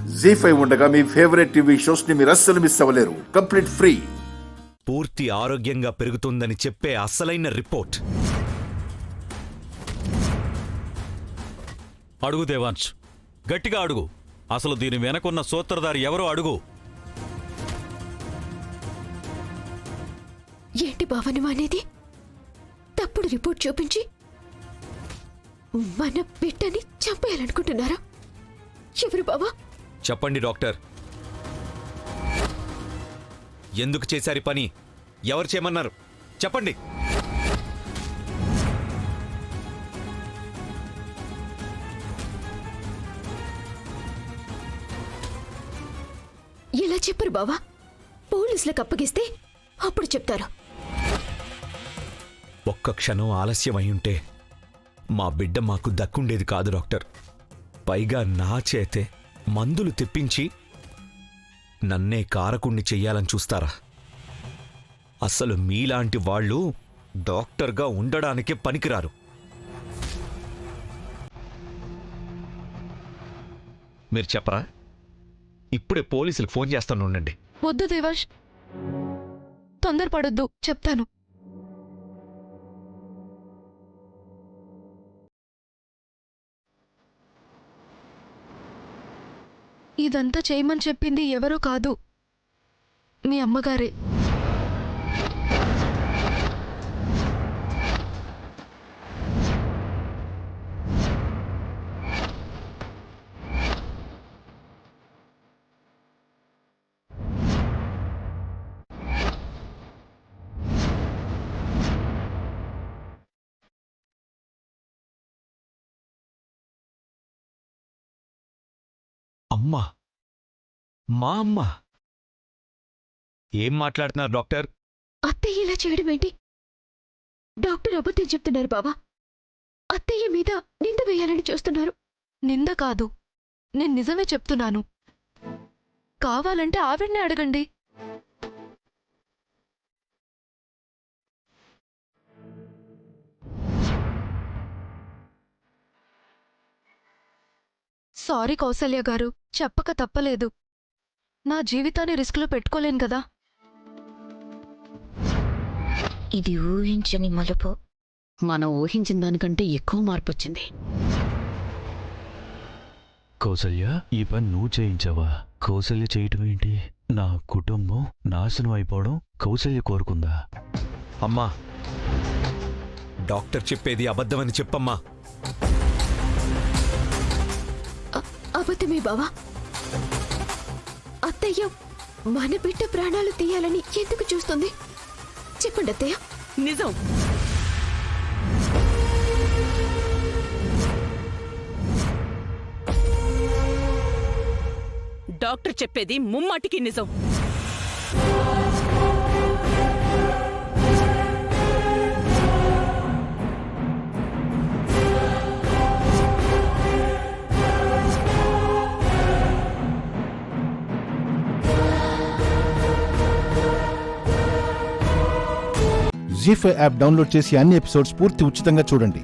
జీ5 ఉండగా మీ favourite TV shows ని మీరు అస్సలు మిస్ అవ్వలేరు. Complete free. పూర్తి ఆరోగ్యంగా పెరుగుతుందని చెప్పే అసలైన రిపోర్ట్. అడుగు దేవాంశ్, గట్టిగా అడుగు. అసలు దీని వెనకున్న సూత్రధారి ఎవరో అడుగు. ఏంటి భావన అనేది? తప్పుడు రిపోర్ట్ చూపించి మన బిడ్డని చంపేయాలనుకుంటున్నారా? ఎవరు బావా? చెప్పండి డాక్టర్, ఎందుకు చేశారు పని? ఎవరు చేయమన్నారు? చెప్పండి. ఎలా చెప్పరు బావా? పోలీసులకు అప్పగిస్తే అప్పుడు చెప్తారు. ఒక్క క్షణం ఆలస్యం అయ్యుంటే మా బిడ్డ మాకు దక్కుండేది కాదు డాక్టర్. పైగా నా చేతే మందులు తెప్పించి నన్నే కారకుణ్ణి చెయ్యాలని చూస్తారా? అసలు మీలాంటి వాళ్ళు డాక్టర్గా ఉండడానికే పనికిరారు. మీరు చెప్పరా? ఇప్పుడే పోలీసులకు ఫోన్ చేస్తాను, ఉండండి. వద్దు దేవాంశ్, తొందరపడొద్దు, చెప్తాను. ఇదంతా చేయమని చెప్పింది ఎవరో కాదు, మీ అమ్మగారే. అమ్మా, మా అమ్మ ఏం మాట్లాడుతున్నారు డాక్టర్? అత్తయ్య ఇలా చేయడం ఏంటి? డాక్టర్ అబద్ధం చెప్తున్నారు బావా. అత్తయ్య మీద నింద వేయాలని చూస్తున్నారు. నింద కాదు, నేను నిజమే చెప్తున్నాను. కావాలంటే ఆవిడ్నే అడగండి. సారీ కౌసల్య గారు, చెప్పక తప్పలేదు. నా జీవితాన్ని రిస్క్లో పెట్టుకోలేను కదా. ఇది ఊహించని మలుపు. మనం ఊహించిన దానికంటే ఎక్కువ మార్పు వచ్చింది. కౌసల్య, ఈ పని నువ్వు చేయించావా? కౌసల్య చేయటం ఏంటి? నా కుటుంబం నాశనం అయిపోవడం కౌసల్య కోరుకుందా? అమ్మా, డాక్టర్ చెప్పేది అబద్ధమని చెప్పమ్మా. అబద్ధమే బావా. అత్తయ్య మన బిడ్డ ప్రాణాలు తీయాలని ఎందుకు చూస్తుంది? చెప్పండి అత్తయ్య. నిజం. డాక్టర్ చెప్పేది ముమ్మాటికి నిజం. జీ5 యాప్ డౌన్లోడ్ చేసి అన్ని ఎపిసోడ్స్ పూర్తి ఉచితంగా చూడండి.